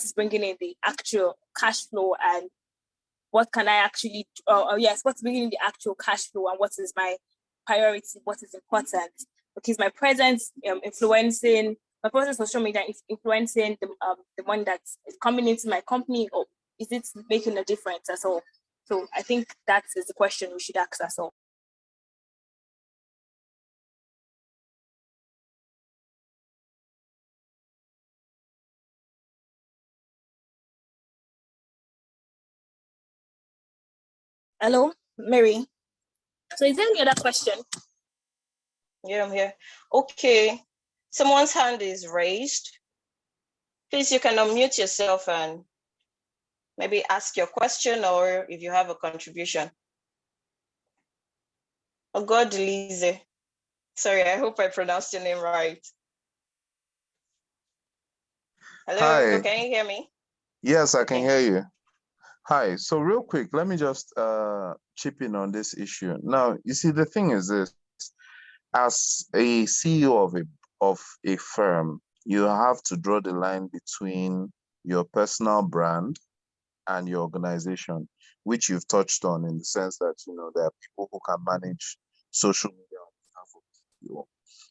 is bringing in the actual cash flow, and what can I actually, what's bringing in the actual cash flow, and what is my priority, what is important. Because my presence influencing, my presence on social media is influencing the one that is coming into my company, or is it making a difference at all? So I think that is the question we should ask ourselves. Hello, Mary. So is there any other question? Yeah, I'm here. Okay. Someone's hand is raised. Please, you can unmute yourself and maybe ask your question, or if you have a contribution. Oh, God, Lise. Sorry, I hope I pronounced your name right. Hello, Hi. can you hear me? Yes, I can hear you. Hi. So real quick, let me just chip in on this issue. Now, you see, the thing is this: as a CEO of a firm, you have to draw the line between your personal brand and your organization, which you've touched on, in the sense that there are people who can manage social media on behalf of the CEO.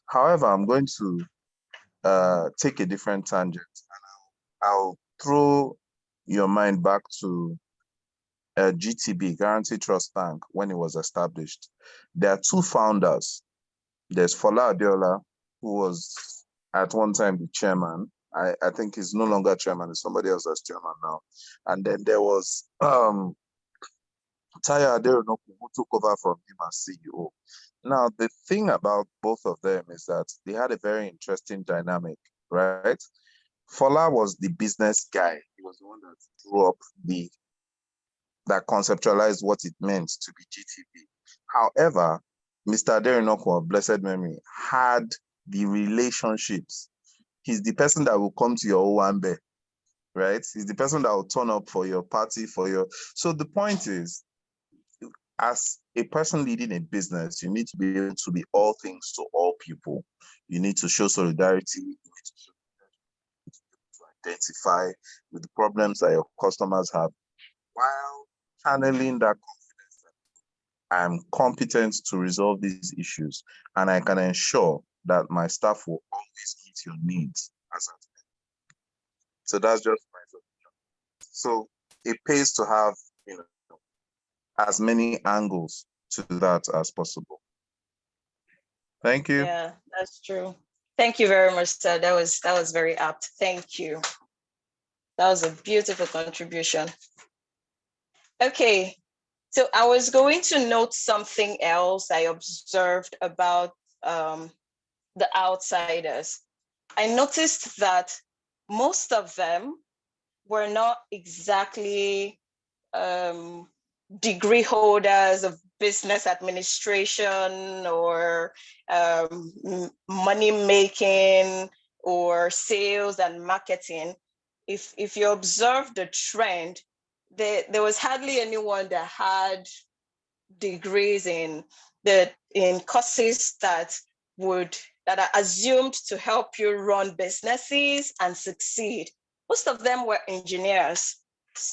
However, I'm going to take a different tangent, and I'll throw your mind back to GTB, Guarantee Trust Bank, when it was established. There are two founders. There's Fola Adeola, who was at one time the chairman. I think he's no longer chairman, it's somebody else that's chairman now. And then there was Tayo Aderonoku, who took over from him as CEO. Now, the thing about both of them is that they had a very interesting dynamic, right? Fola was the business guy. He was the one that drew up that conceptualized what it meant to be GTB. However, Mr. Aderonoku of blessed memory had the relationships. He's the person that will come to your Owambe, right? He's the person that will turn up for your party, So the point is, as a person leading a business, you need to be able to be all things to all people. You need to show solidarity. You need to identify with the problems that your customers have, while channeling that confidence that I'm competent to resolve these issues, and I can ensure that my staff will always meet your needs as a. So that's just my opinion. So it pays to have as many angles to that as possible. Thank you. Yeah, that's true. Thank you very much, sir. That was very apt. Thank you. That was a beautiful contribution. Okay, so I was going to note something else I observed about the outsiders. I noticed that most of them were not exactly degree holders of business administration or money making or sales and marketing. If you observe the trend, there was hardly anyone that had degrees in courses that are assumed to help you run businesses and succeed. Most of them were engineers.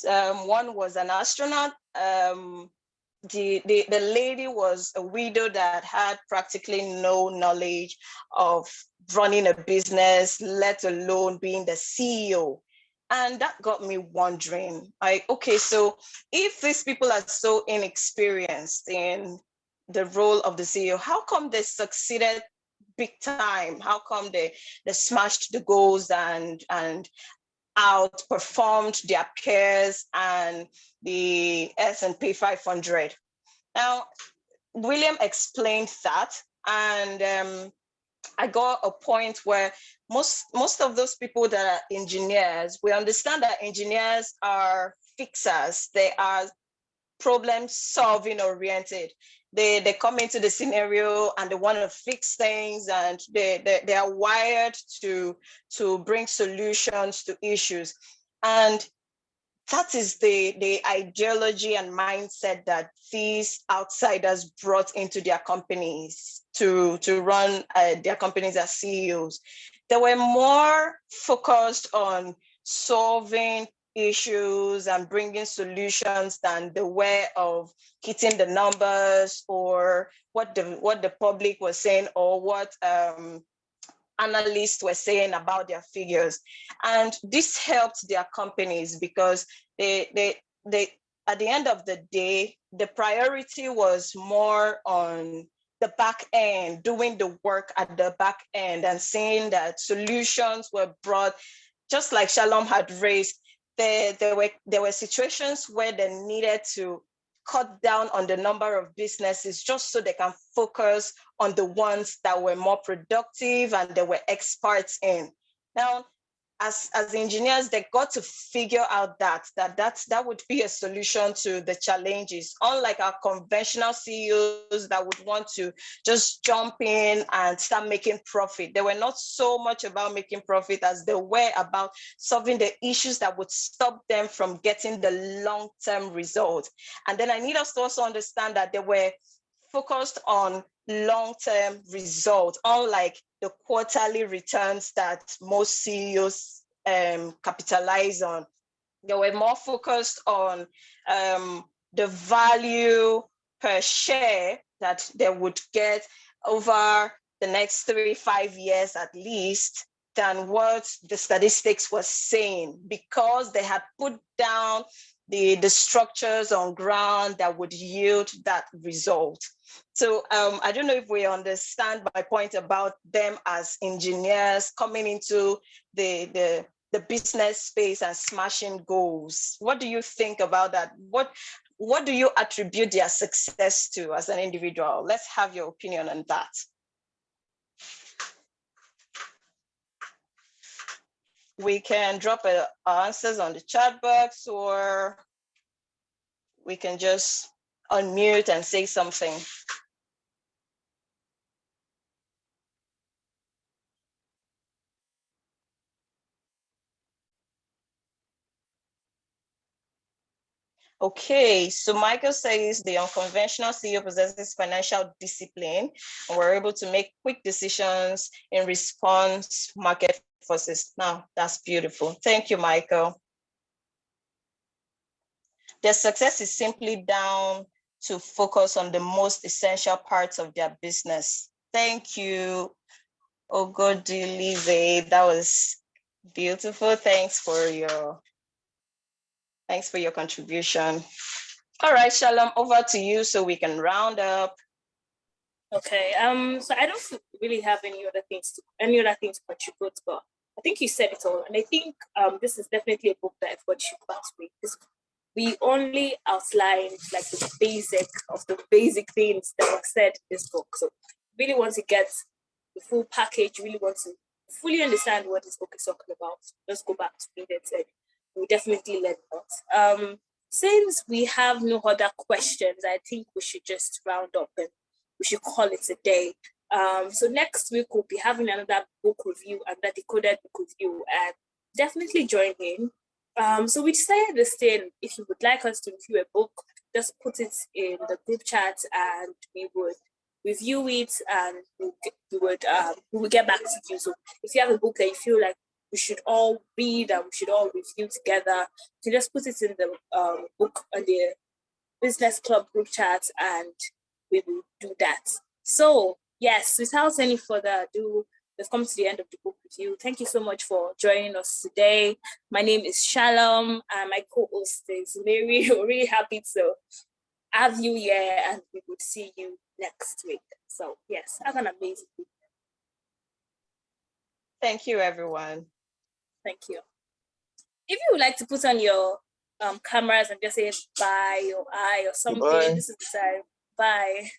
One was an astronaut. The lady was a widow that had practically no knowledge of running a business, let alone being the CEO. And that got me wondering, like, okay, so if these people are so inexperienced in the role of the CEO, how come they succeeded big time? How come they smashed the goals and outperformed their peers and the S&P 500? Now, William explained that, and I got a point where most of those people that are engineers, we understand that engineers are fixers. They are problem solving oriented. They come into the scenario and they want to fix things, and they are wired to bring solutions to issues. And that is the ideology and mindset that these outsiders brought into their companies to run their companies as CEOs. They were more focused on solving issues and bringing solutions than the way of hitting the numbers or what the public was saying or what analysts were saying about their figures. And this helped their companies because they at the end of the day, the priority was more on the back end, doing the work at the back end and seeing that solutions were brought, just like Shalom had raised. There were situations where they needed to cut down on the number of businesses just so they can focus on the ones that were more productive and they were experts in. Now, as engineers, they got to figure out that would be a solution to the challenges. Unlike our conventional CEOs that would want to just jump in and start making profit. They were not so much about making profit as they were about solving the issues that would stop them from getting the long-term results. And then I need us to also understand that they were focused on long-term results, unlike the quarterly returns that most CEOs capitalize on. They were more focused on the value per share that they would get over the next 3-5 years at least than what the statistics was saying, because they had put down the structures on ground that would yield that result. So I don't know if we understand my point about them as engineers coming into the business space and smashing goals. What do you think about that? What do you attribute their success to as an individual? Let's have your opinion on that. We can drop our answers on the chat box, or we can just unmute and say something. Okay, so Michael says the unconventional CEO possesses financial discipline and we're able to make quick decisions in response market forces. Now, that's beautiful. Thank you, Michael. Their success is simply down to focus on the most essential parts of their business. Thank you, Ogodilive. That was beautiful. Thanks for your contribution. All right, Shalom, over to you so we can round up. Okay. So I don't really have any other things to contribute, but I think you said it all. And I think this is definitely a book that everybody should pass with. We only outlined like the basic things that were said in this book. So really want to get the full package, really want to fully understand what this book is talking about. Just go back to read it and we definitely learn a lot. Since we have no other questions, I think we should just round up and we should call it a day. So next week we'll be having another book review, another decoded book review, and definitely join in. So we decided this thing, if you would like us to review a book, just put it in the group chat and we would review it and we would get back to you. So if you have a book that you feel like we should all read and we should all review together, you just put it in the book on the business club group chat and we will do that. So yes, without any further ado, we've come to the end of the book review. Thank you so much for joining us today. My name is Shalom, and my co-host is Mary. We're really happy to have you here, and we will see you next week. So yes, have an amazing week. Thank you, everyone. Thank you. If you would like to put on your cameras and just say bye or I or something, Bye. this is the time. Bye.